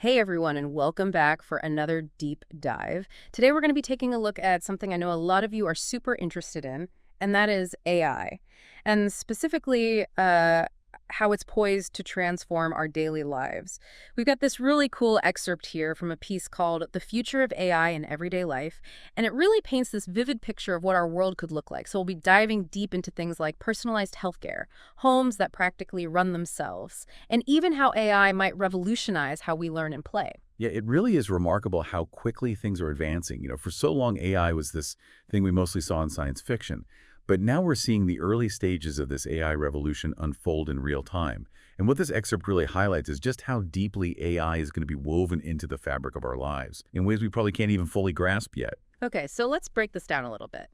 Hey everyone, and welcome back for another deep dive. Today we're going to be taking a look at something I know a lot of you are super interested in, and that is AI. And specifically, how it's poised to transform our daily lives. We've got this really cool excerpt here from a piece called The Future of AI in Everyday Life, and it really paints this vivid picture of what our world could look like. So we'll be diving deep into things like personalized healthcare, homes that practically run themselves, and even how AI might revolutionize how we learn and play. Yeah, it really is remarkable how quickly things are advancing. For so long, AI was this thing we mostly saw in science fiction. But now we're seeing the early stages of this AI revolution unfold in real time. And what this excerpt really highlights is just how deeply AI is going to be woven into the fabric of our lives in ways we probably can't even fully grasp yet. Okay, so let's break this down a little bit.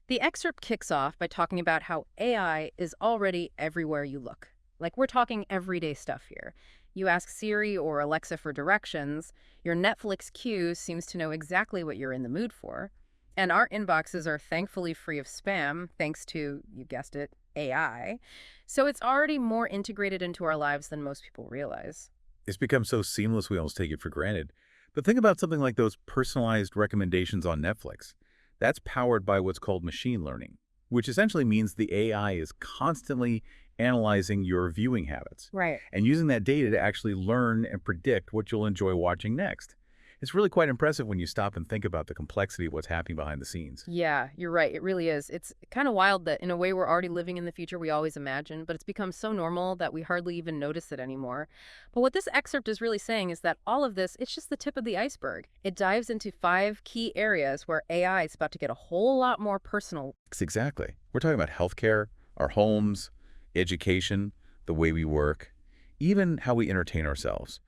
The excerpt kicks off by talking about how AI is already everywhere you look. Like, we're talking everyday stuff here. You ask Siri or Alexa for directions, your Netflix queue seems to know exactly what you're in the mood for, and our inboxes are thankfully free of spam, thanks to, you guessed it, AI. So it's already more integrated into our lives than most people realize. It's become so seamless we almost take it for granted. But think about something like those personalized recommendations on Netflix. That's powered by what's called machine learning, which essentially means the AI is constantly analyzing your viewing habits Right. and using that data to actually learn and predict what you'll enjoy watching next. It's really quite impressive when you stop and think about the complexity of what's happening behind the scenes. Yeah, you're right. It really is. It's kind of wild that in a way we're already living in the future we always imagine, but it's become so normal that we hardly even notice it anymore. But what this excerpt is really saying is that all of this, it's just the tip of the iceberg. It dives into 5 key areas where AI is about to get a whole lot more personal. Exactly. We're talking about healthcare, our homes, education, the way we work, even how we entertain ourselves.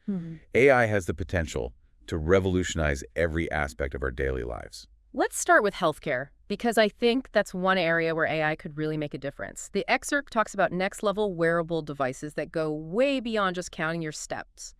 AI has the potential to revolutionize every aspect of our daily lives. Let's start with healthcare, because I think that's one area where AI could really make a difference. The excerpt talks about next-level wearable devices that go way beyond just counting your steps.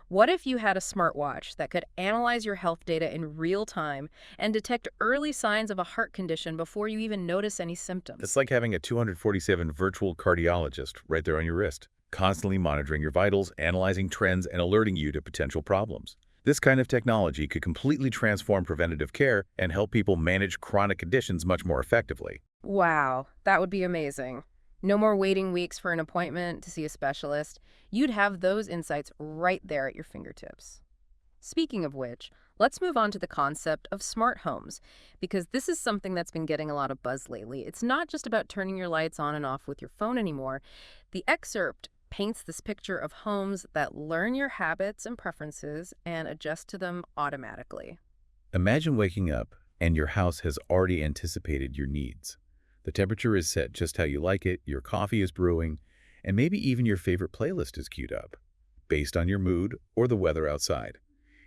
What if you had a smartwatch that could analyze your health data in real time and detect early signs of a heart condition before you even notice any It's symptoms? like having a 247 virtual cardiologist right there on your wrist, constantly monitoring your vitals, analyzing trends, and alerting you to potential problems. This kind of technology could completely transform preventative care and help people manage chronic conditions much more effectively. Wow, that would be amazing. No more waiting weeks for an appointment to see a specialist. You'd have those insights right there at your fingertips. Speaking of which, let's move on to the concept of smart homes, because this is something that's been getting a lot of buzz lately. It's not just about turning your lights on and off with your phone anymore. The excerpt paints this picture of homes that learn your habits and preferences and adjust to them automatically. Imagine waking up and your house has already anticipated your needs. The temperature is set just how you like it, your coffee is brewing, and maybe even your favorite playlist is queued up, based on your mood or the weather outside.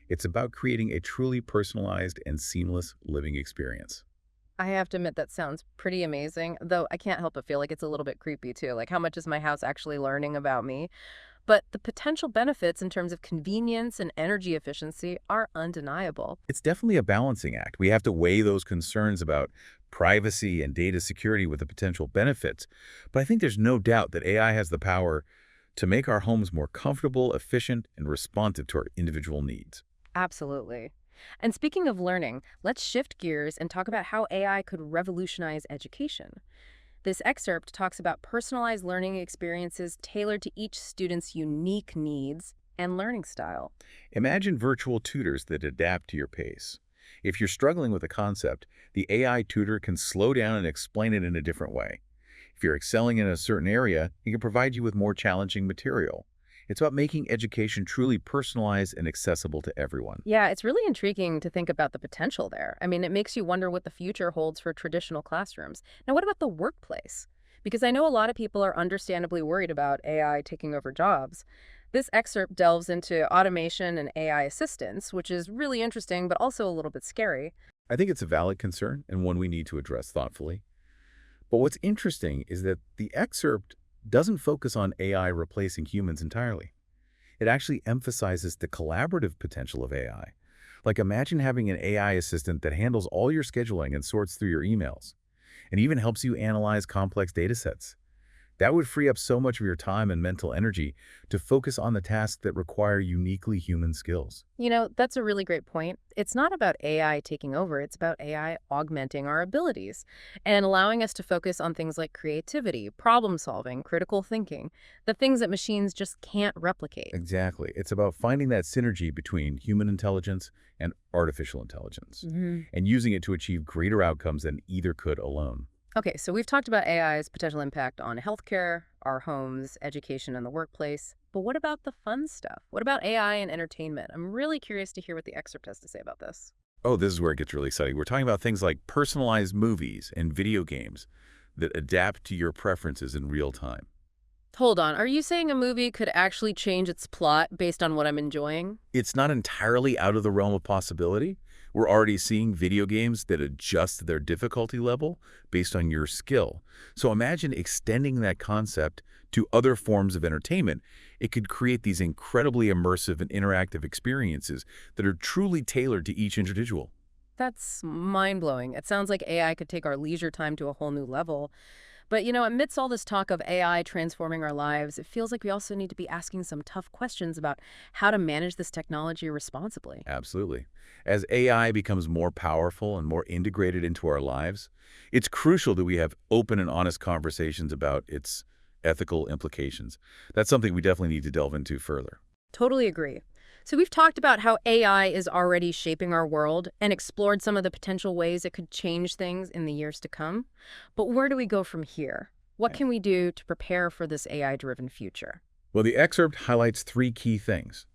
It's about creating a truly personalized and seamless living experience. I have to admit that sounds pretty amazing, though I can't help but feel like it's a little bit creepy too. Like, how much is my house actually learning about me? But the potential benefits in terms of convenience and energy efficiency are undeniable. It's definitely a balancing act. We have to weigh those concerns about privacy and data security with the potential benefits. But I think there's no doubt that AI has the power to make our homes more comfortable, efficient, and responsive to our individual needs. Absolutely. And speaking of learning, let's shift gears and talk about how AI could revolutionize education. This excerpt talks about personalized learning experiences tailored to each student's unique needs and learning style. Imagine virtual tutors that adapt to your pace. If you're struggling with a concept, the AI tutor can slow down and explain it in a different way. If you're excelling in a certain area, it can provide you with more challenging material. It's about making education truly personalized and accessible to everyone. Yeah, it's really intriguing to think about the potential there. I mean, it makes you wonder what the future holds for traditional classrooms. Now, what about the workplace? Because I know a lot of people are understandably worried about AI taking over jobs. This excerpt delves into automation and AI assistance, which is really interesting, but also a little bit scary. I think it's a valid concern and one we need to address thoughtfully. But what's interesting is that the excerpt doesn't focus on AI replacing humans entirely. It actually emphasizes the collaborative potential of AI. Like, imagine having an AI assistant that handles all your scheduling and sorts through your emails, and even helps you analyze complex data sets. That would free up so much of your time and mental energy to focus on the tasks that require uniquely human skills. That's a really great point. It's not about AI taking over, it's about AI augmenting our abilities and allowing us to focus on things like creativity, problem solving, critical thinking, the things that machines just can't replicate. Exactly. It's about finding that synergy between human intelligence and artificial intelligence, hmm and using it to achieve greater outcomes than either could alone. Okay, so we've talked about AI's potential impact on healthcare, our homes, education, and the workplace. But what about the fun stuff? What about AI and entertainment? I'm really curious to hear what the excerpt has to say about this. Oh, this is where it gets really exciting. We're talking about things like personalized movies and video games that adapt to your preferences in real time. Hold on, are you saying a movie could actually change its plot based on what I'm enjoying? It's not entirely out of the realm of possibility. We're already seeing video games that adjust their difficulty level based on your skill. So imagine extending that concept to other forms of entertainment. It could create these incredibly immersive and interactive experiences that are truly tailored to each individual. That's mind-blowing. It sounds like AI could take our leisure time to a whole new level. But, amidst all this talk of AI transforming our lives, it feels like we also need to be asking some tough questions about how to manage this technology responsibly. Absolutely. As AI becomes more powerful and more integrated into our lives, it's crucial that we have open and honest conversations about its ethical implications. That's something we definitely need to delve into further. Totally agree. So we've talked about how AI is already shaping our world and explored some of the potential ways it could change things in the years to come. But where do we go from here? What can we do to prepare for this AI-driven future? Well, the excerpt highlights three key things: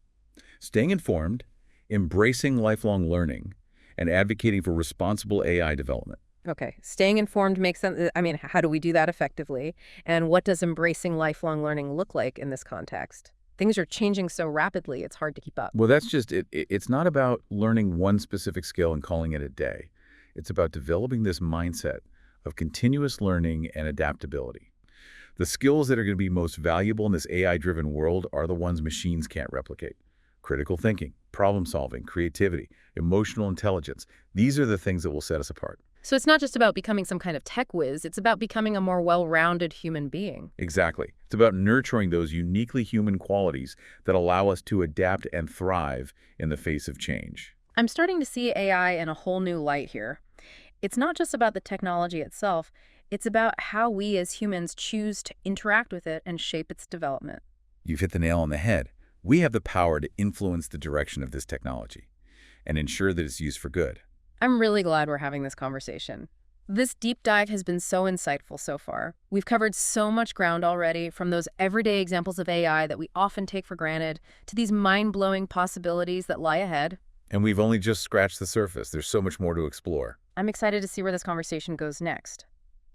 staying informed, embracing lifelong learning, and advocating for responsible AI development. Okay, staying informed makes sense. I mean, how do we do that effectively? And what does embracing lifelong learning look like in this context? Things are changing so rapidly, it's hard to keep up. Well, that's just it. It's not about learning one specific skill and calling it a day. It's about developing this mindset of continuous learning and adaptability. The skills that are going to be most valuable in this AI-driven world are the ones machines can't replicate. Critical thinking, problem solving, creativity, emotional intelligence. These are the things that will set us apart. So it's not just about becoming some kind of tech whiz, it's about becoming a more well-rounded human being. Exactly. It's about nurturing those uniquely human qualities that allow us to adapt and thrive in the face of change. I'm starting to see AI in a whole new light here. It's not just about the technology itself, it's about how we as humans choose to interact with it and shape its development. You've hit the nail on the head. We have the power to influence the direction of this technology and ensure that it's used for good. I'm really glad we're having this conversation. This deep dive has been so insightful so far. We've covered so much ground already, from those everyday examples of AI that we often take for granted to these mind-blowing possibilities that lie ahead. And we've only just scratched the surface. There's so much more to explore. I'm excited to see where this conversation goes next.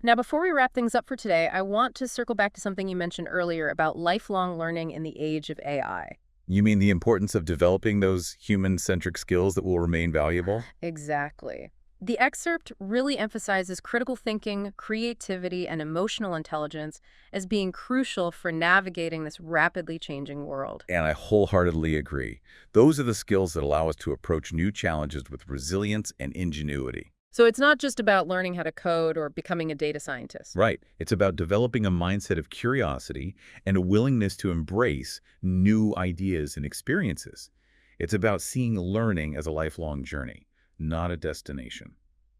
Now, before we wrap things up for today, I want to circle back to something you mentioned earlier about lifelong learning in the age of AI. You mean the importance of developing those human-centric skills that will remain valuable? Exactly. The excerpt really emphasizes critical thinking, creativity, and emotional intelligence as being crucial for navigating this rapidly changing world. And I wholeheartedly agree. Those are the skills that allow us to approach new challenges with resilience and ingenuity. So it's not just about learning how to code or becoming a data scientist. Right. It's about developing a mindset of curiosity and a willingness to embrace new ideas and experiences. It's about seeing learning as a lifelong journey, not a destination.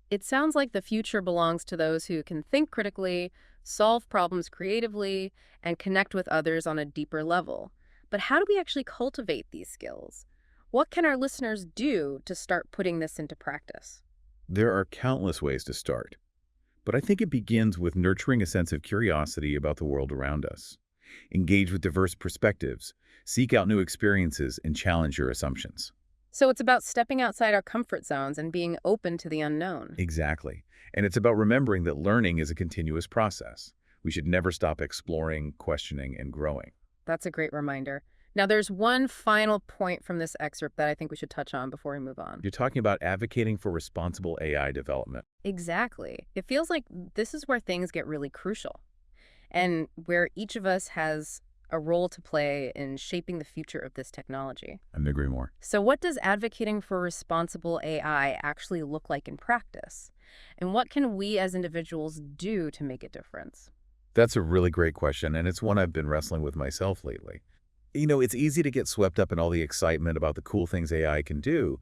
It sounds like the future belongs to those who can think critically, solve problems creatively, and connect with others on a deeper level. But how do we actually cultivate these skills? What can our listeners do to start putting this into practice? There are countless ways to start, but I think it begins with nurturing a sense of curiosity about the world around us. Engage with diverse perspectives, seek out new experiences, and challenge your assumptions. So it's about stepping outside our comfort zones and being open to the unknown. Exactly. And it's about remembering that learning is a continuous process. We should never stop exploring, questioning, and growing. That's a great reminder. Now, there's one final point from this excerpt that I think we should touch on before we move on. You're talking about advocating for responsible AI development. Exactly. It feels like this is where things get really crucial and where each of us has a role to play in shaping the future of this technology. I couldn't agree more. So what does advocating for responsible AI actually look like in practice? And what can we as individuals do to make a difference? That's a really great question, and it's one I've been wrestling with myself lately. It's easy to get swept up in all the excitement about the cool things AI can do,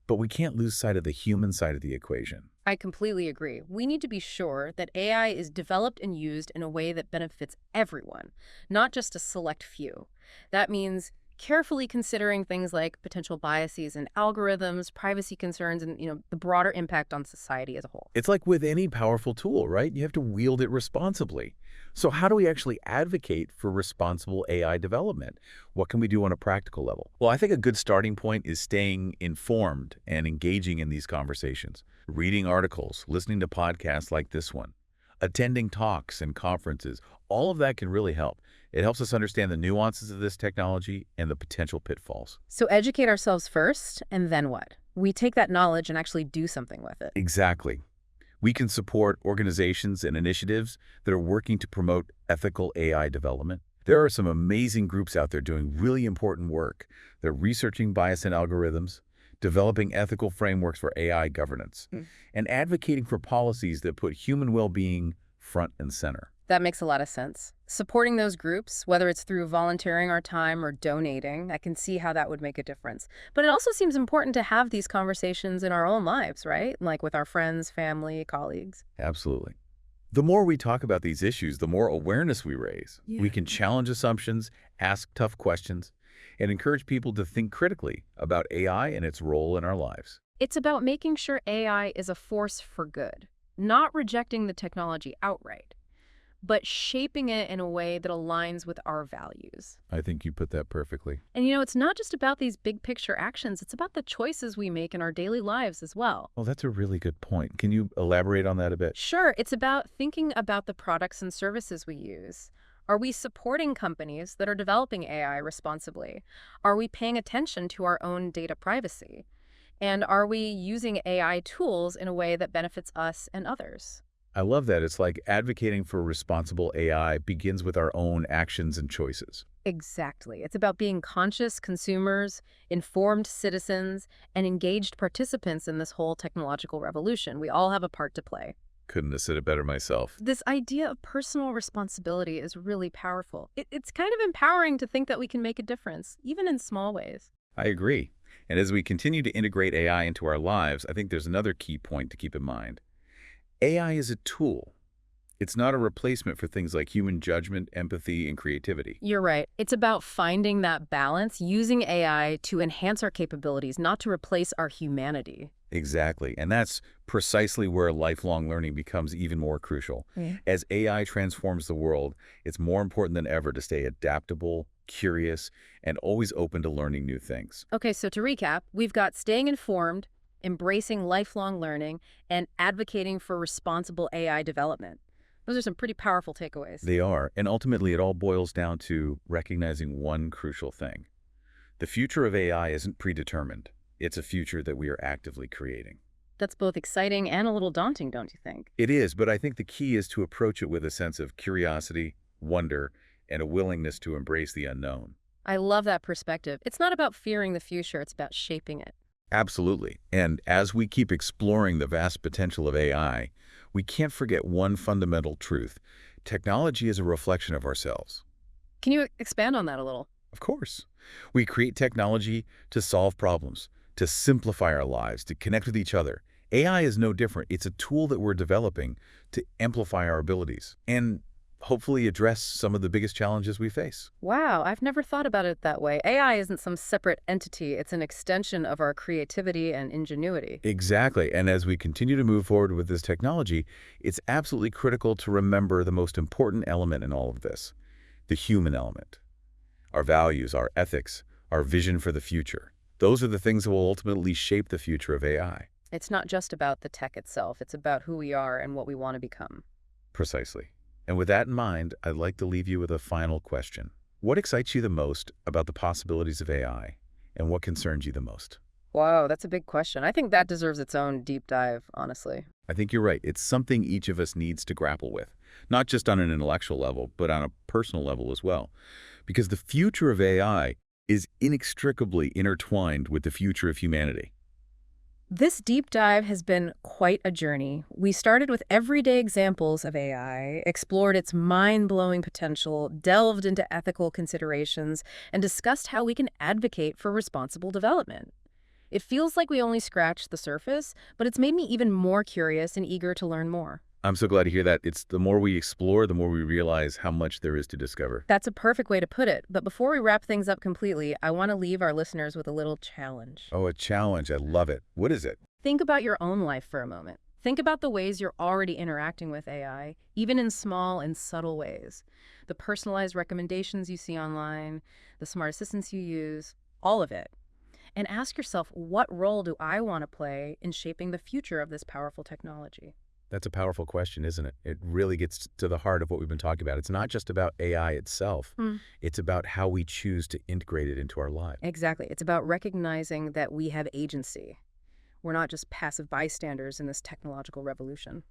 but we can't lose sight of the human side of the equation. I completely agree. We need to be sure that AI is developed and used in a way that benefits everyone, not just a select few. That means carefully considering things like potential biases in algorithms, privacy concerns, and the broader impact on society as a whole. It's like with any powerful tool, right? You have to wield it responsibly. So how do we actually advocate for responsible AI development? What can we do on a practical level? Well, I think a good starting point is staying informed and engaging in these conversations. Reading articles, listening to podcasts like this one, attending talks and conferences, all of that can really help. It helps us understand the nuances of this technology and the potential pitfalls. So educate ourselves first, and then what? We take that knowledge and actually do something with it. Exactly. We can support organizations and initiatives that are working to promote ethical AI development. There are some amazing groups out there doing really important work. They're researching bias in algorithms, developing ethical frameworks for AI governance, and advocating for policies that put human well-being front and center. That makes a lot of sense. Supporting those groups, whether it's through volunteering our time or donating, I can see how that would make a difference. But it also seems important to have these conversations in our own lives, right? Like with our friends, family, colleagues. Absolutely. The more we talk about these issues, the more awareness we raise. Yeah. We can challenge assumptions, ask tough questions, and encourage people to think critically about AI and its role in our lives. It's about making sure AI is a force for good, not rejecting the technology outright, but shaping it in a way that aligns with our values. I think you put that perfectly. And it's not just about these big picture actions, it's about the choices we make in our daily lives as well. Well, that's a really good point. Can you elaborate on that a bit? Sure, it's about thinking about the products and services we use. Are we supporting companies that are developing AI responsibly? Are we paying attention to our own data privacy? And are we using AI tools in a way that benefits us and others? I love that. It's like advocating for responsible AI begins with our own actions and choices. Exactly. It's about being conscious consumers, informed citizens, and engaged participants in this whole technological revolution. We all have a part to play. Couldn't have said it better myself. This idea of personal responsibility is really powerful. It's kind of empowering to think that we can make a difference, even in small ways. I agree. And as we continue to integrate AI into our lives, I think there's another key point to keep in mind. AI is a tool. It's not a replacement for things like human judgment, empathy, and creativity. You're right. It's about finding that balance, using AI to enhance our capabilities, not to replace our humanity. Exactly. And that's precisely where lifelong learning becomes even more crucial. Yeah. As AI transforms the world, it's more important than ever to stay adaptable, curious, and always open to learning new things. Okay, so to recap, we've got staying informed, embracing lifelong learning, and advocating for responsible AI development. Those are some pretty powerful takeaways. They are. And ultimately, it all boils down to recognizing one crucial thing. The future of AI isn't predetermined. It's a future that we are actively creating. That's both exciting and a little daunting, don't you think? It is, but I think the key is to approach it with a sense of curiosity, wonder, and a willingness to embrace the unknown. I love that perspective. It's not about fearing the future, it's about shaping it. Absolutely. And as we keep exploring the vast potential of AI, we can't forget one fundamental truth. Technology is a reflection of ourselves. Can you expand on that a little? Of course. We create technology to solve problems, to simplify our lives, to connect with each other. AI is no different. It's a tool that we're developing to amplify our abilities and hopefully address some of the biggest challenges we face. Wow, I've never thought about it that way. AI isn't some separate entity. It's an extension of our creativity and ingenuity. Exactly. And as we continue to move forward with this technology, it's absolutely critical to remember the most important element in all of this, the human element. Our values, our ethics, our vision for the future. Those are the things that will ultimately shape the future of AI. It's not just about the tech itself. It's about who we are and what we want to become. Precisely. And with that in mind, I'd like to leave you with a final question. What excites you the most about the possibilities of AI, and what concerns you the most? Wow, that's a big question. I think that deserves its own deep dive, honestly. I think you're right. It's something each of us needs to grapple with, not just on an intellectual level, but on a personal level as well. Because the future of AI is inextricably intertwined with the future of humanity. This deep dive has been quite a journey. We started with everyday examples of AI, explored its mind-blowing potential, delved into ethical considerations, and discussed how we can advocate for responsible development. It feels like we only scratched the surface, but it's made me even more curious and eager to learn more. I'm so glad to hear that. It's the more we explore, the more we realize how much there is to discover. That's a perfect way to put it. But before we wrap things up completely, I want to leave our listeners with a little challenge. Oh, a challenge. I love it. What is it? Think about your own life for a moment. Think about the ways you're already interacting with AI, even in small and subtle ways. The personalized recommendations you see online, the smart assistants you use, all of it. And ask yourself, what role do I want to play in shaping the future of this powerful technology? That's a powerful question, isn't it? It really gets to the heart of what we've been talking about. It's not just about AI itself. It's about how we choose to integrate it into our lives. Exactly. It's about recognizing that we have agency. We're not just passive bystanders in this technological revolution.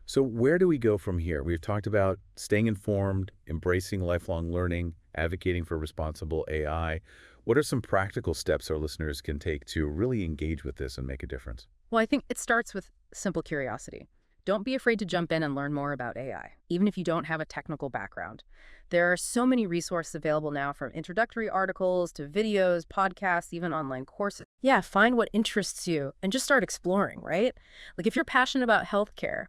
So where do we go from here? We've talked about staying informed, embracing lifelong learning, advocating for responsible AI. What are some practical steps our listeners can take to really engage with this and make a difference? Well, I think it starts with simple curiosity. Don't be afraid to jump in and learn more about AI, even if you don't have a technical background. There are so many resources available now, from introductory articles to videos, podcasts, even online courses. Yeah, find what interests you and just start exploring, right? Like if you're passionate about healthcare,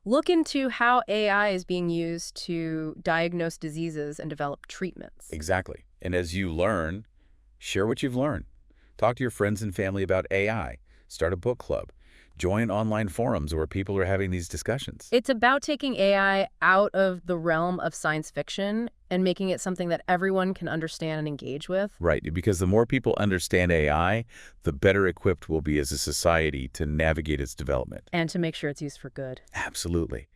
look into how AI is being used to diagnose diseases and develop treatments. Exactly. And as you learn, share what you've learned. Talk to your friends and family about AI. Start a book club. Join online forums where people are having these discussions. It's about taking AI out of the realm of science fiction and making it something that everyone can understand and engage with. Right, because the more people understand AI, the better equipped we'll be as a society to navigate its development. And to make sure it's used for good. Absolutely.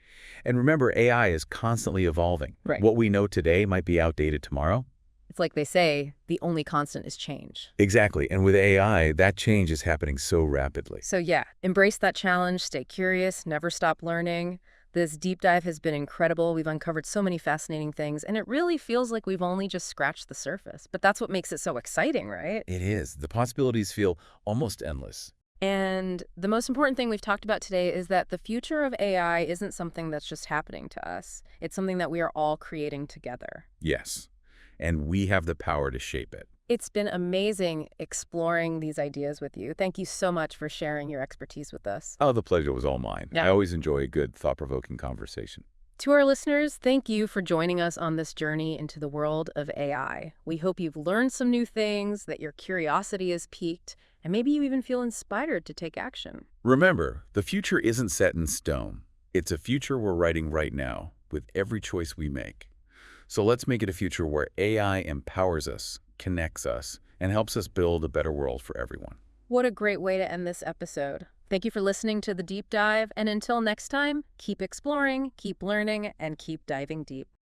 And remember, AI is constantly evolving. Right. What we know today might be outdated tomorrow. It's like they say, the only constant is change. Exactly. And with AI, that change is happening so rapidly. So yeah, embrace that challenge, stay curious, never stop learning. This deep dive has been incredible. We've uncovered so many fascinating things, and it really feels like we've only just scratched the surface. But that's what makes it so exciting, right? It is. The possibilities feel almost endless. And the most important thing we've talked about today is that the future of AI isn't something that's just happening to us. It's something that we are all creating together. Yes. And we have the power to shape it. It's been amazing exploring these ideas with you. Thank you so much for sharing your expertise with us. Oh, the pleasure was all mine. Yeah. I always enjoy a good, thought-provoking conversation. To our listeners, thank you for joining us on this journey into the world of AI. We hope you've learned some new things, that your curiosity is piqued, and maybe you even feel inspired to take action. Remember, the future isn't set in stone. It's a future we're writing right now with every choice we make. So let's make it a future where AI empowers us, connects us, and helps us build a better world for everyone. What a great way to end this episode. Thank you for listening to The Deep Dive, and until next time, keep exploring, keep learning, and keep diving deep.